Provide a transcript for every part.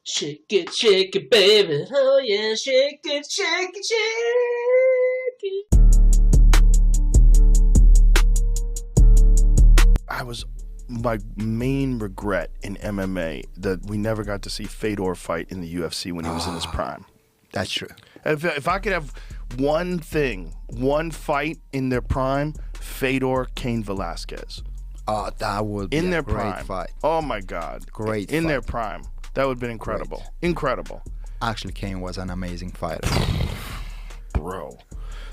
Shake it, baby. Oh yeah, shake it, shake it, shake it. My main regret in MMA that we never got to see Fedor fight in the UFC when he was in his prime. That's true. If I could have one fight in their prime, Fedor, Cain Velasquez. Oh, that would be a great prime. fight. Oh my God. Great in fight. their prime. That would have been incredible. Great. Incredible. Actually, Cain was an amazing fighter. Bro,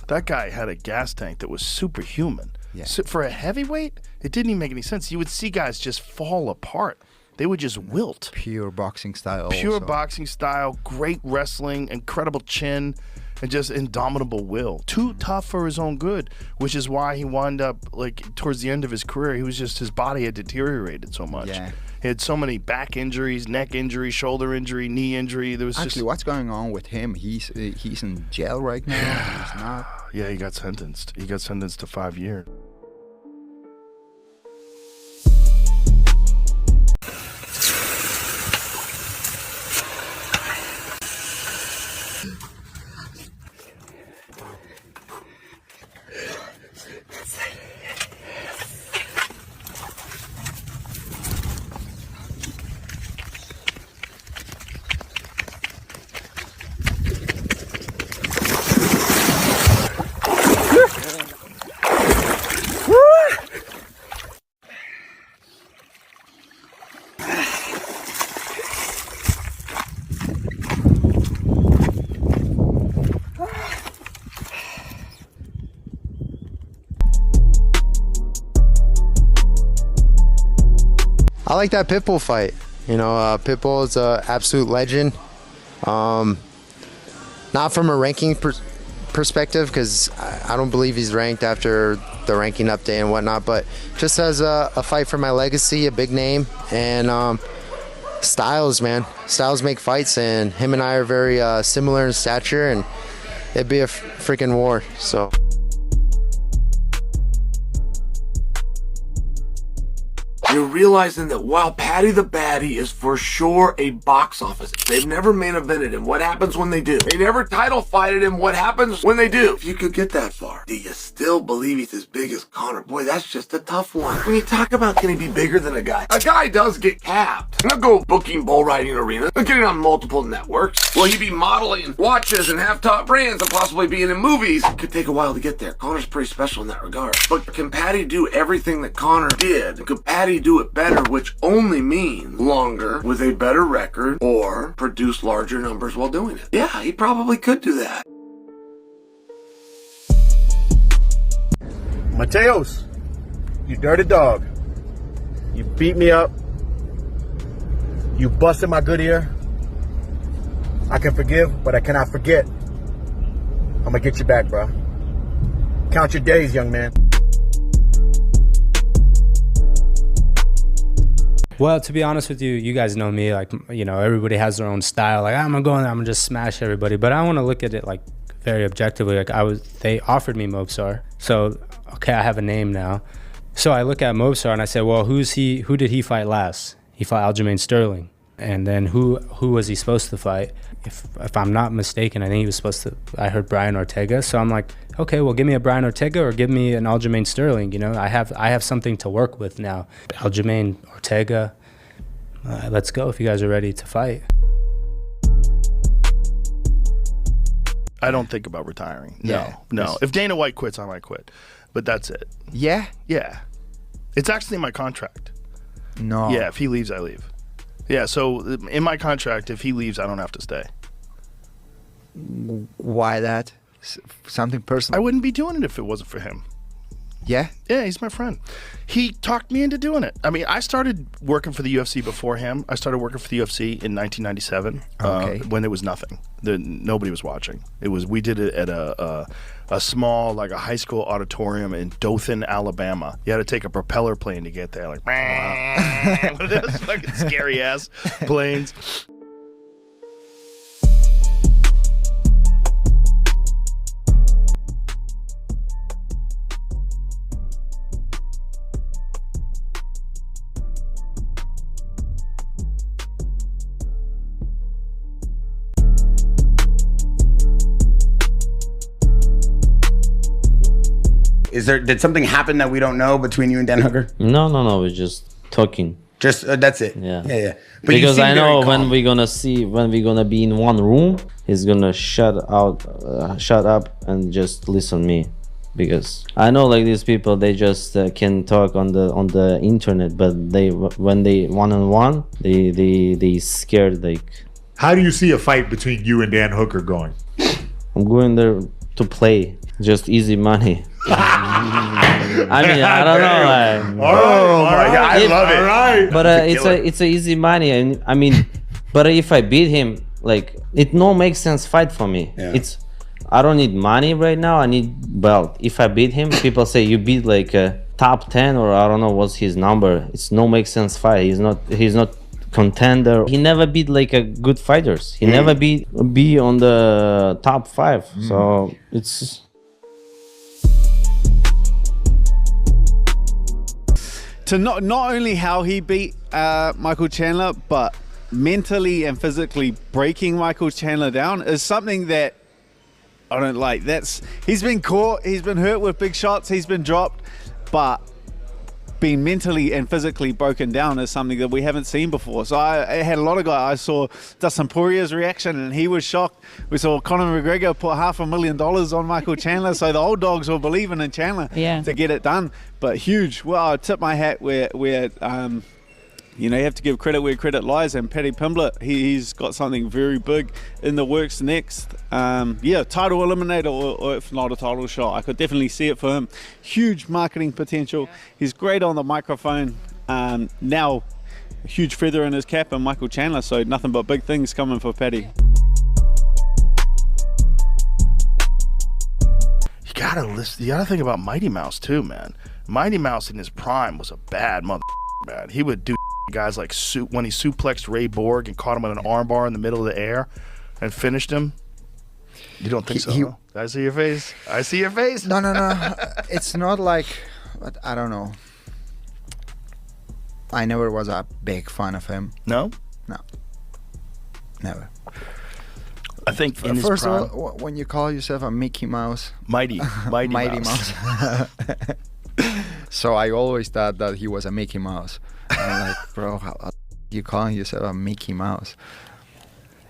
that guy had a gas tank that was superhuman. Yeah. So for a heavyweight, it didn't even make any sense. You would see guys just fall apart. They would just wilt. Pure boxing style. Pure also. boxing style, great wrestling, incredible chin, and just indomitable will. Too tough for his own good, which is why he wound up, like, towards the end of his career, his body had deteriorated so much. Yeah. He had so many back injuries, neck injury, shoulder injury, knee injury. There was Actually, what's going on with him? He's in jail right now. He's not. Yeah, he got sentenced. He got sentenced to 5 years. I like that Pitbull fight. You know, Pitbull is an absolute legend. Not from a ranking perspective, because I don't believe he's ranked after the ranking update and whatnot, but just as a fight for my legacy, a big name, and styles, man. Styles make fights, and him and I are very similar in stature, and it'd be a freaking war, so. You're realizing that while Paddy the Baddy is for sure a box office, they've never main evented him. What happens when they do? They never title fighted him. What happens when they do? If you could get that far, do you still believe he's as big as Conor? Boy, that's just a tough one. When you talk about can he be bigger than a guy does get capped. He'll go booking bull riding arenas, getting on multiple networks. Will he be modeling watches and have top brands and possibly being in movies? It could take a while to get there. Conor's pretty special in that regard. But can Paddy do everything that Conor did? Could Paddy do it better, which only means longer with a better record or produce larger numbers while doing it? Yeah, he probably could do that. Mateos, you dirty dog. You beat me up. You busted my good ear. I can forgive, but I cannot forget. I'm gonna get you back, bro. Count your days, young man. Well, to be honest with you, you guys know me, like, you know, everybody has their own style. Like, I'm gonna just smash everybody. But I want to look at it, like, very objectively. Like, they offered me Mobsar. So, okay, I have a name now. So I look at Mobsar and I say, well, who did he fight last? He fought Aljamain Sterling. And then who was he supposed to fight? If I'm not mistaken, I think he was supposed to, I heard Brian Ortega. So I'm like, okay, well, give me a Brian Ortega or give me an Aljamain Sterling. You know, I have something to work with now. Aljamain, Ortega, let's go if you guys are ready to fight. I don't think about retiring. No, Yeah. no. If Dana White quits, I might quit. But that's it. Yeah? Yeah. It's actually in my contract. No. Yeah, if he leaves, I leave. Yeah, so in my contract, if he leaves, I don't have to stay. Why that? Something I personal? wouldn't be doing it if it wasn't for him. Yeah? Yeah, he's my friend. He talked me into doing it. I mean, I started working for the UFC before him. I started working for the UFC in 1997 Okay. when there was nothing. Nobody was watching. We did it at a small, like a high school auditorium in Dothan, Alabama. You had to take a propeller plane to get there. Like, one of those fucking scary ass planes. Did something happen that we don't know between you and Dan Hooker? No. We're just talking. Just that's it. Yeah. But because I know when when we're gonna be in one room, he's gonna shut up and just listen me. Because I know like these people, they just can talk on the internet, but when they one-on-one, they scared. Like, how do you see a fight between you and Dan Hooker going? I'm going there to play, just easy money. I mean, I don't know. Like, all right. I love it. All right. But it's a easy money, and I mean, but if I beat him, like, it no makes sense fight for me. Yeah. I don't need money right now. I need belt. If I beat him, people say you beat like a top 10 or I don't know what's his number. It's no make sense fight. He's not contender. He never beat like a good fighters. He never be on the top 5. So it's. To not only how he beat Michael Chandler, but mentally and physically breaking Michael Chandler down is something that I don't like. He's been caught, he's been hurt with big shots, he's been dropped, but being mentally and physically broken down is something that we haven't seen before. So I had a lot of guys. I saw Dustin Poirier's reaction and he was shocked. We saw Conor McGregor put $500,000 on Michael Chandler, so the old dogs were believing in Chandler to get it done. But huge. Well, I tip my hat where you have to give credit where credit lies, and Paddy Pimblett, he's got something very big in the works next. Title eliminator, or if not a title shot. I could definitely see it for him. Huge marketing potential. He's great on the microphone. Now, a huge feather in his cap, and Michael Chandler, so nothing but big things coming for Paddy. You gotta think about Mighty Mouse too, man. Mighty Mouse in his prime was a bad man. He would do guys like when he suplexed Ray Borg and caught him with an armbar in the middle of the air and finished him. You don't think so? Huh? I see your face. I see your face. No. It's not like, but I don't know. I never was a big fan of him. No? No. Never. I think in first his prime, of all, when you call yourself a Mickey Mouse, Mighty Mouse. So I always thought that he was a Mickey Mouse. I'm like, bro, how you calling yourself a Mickey Mouse?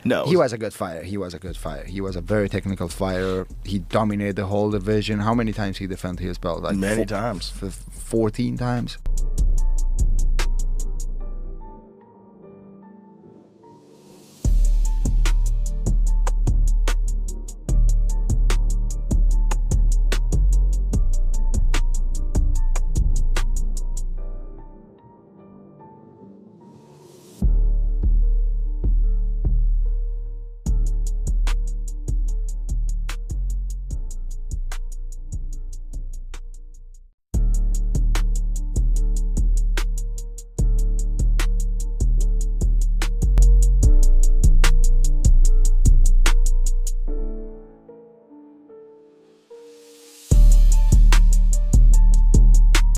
No. He was a good fighter. He was a very technical fighter. He dominated the whole division. How many times he defended his belt? Like many times. 14 times.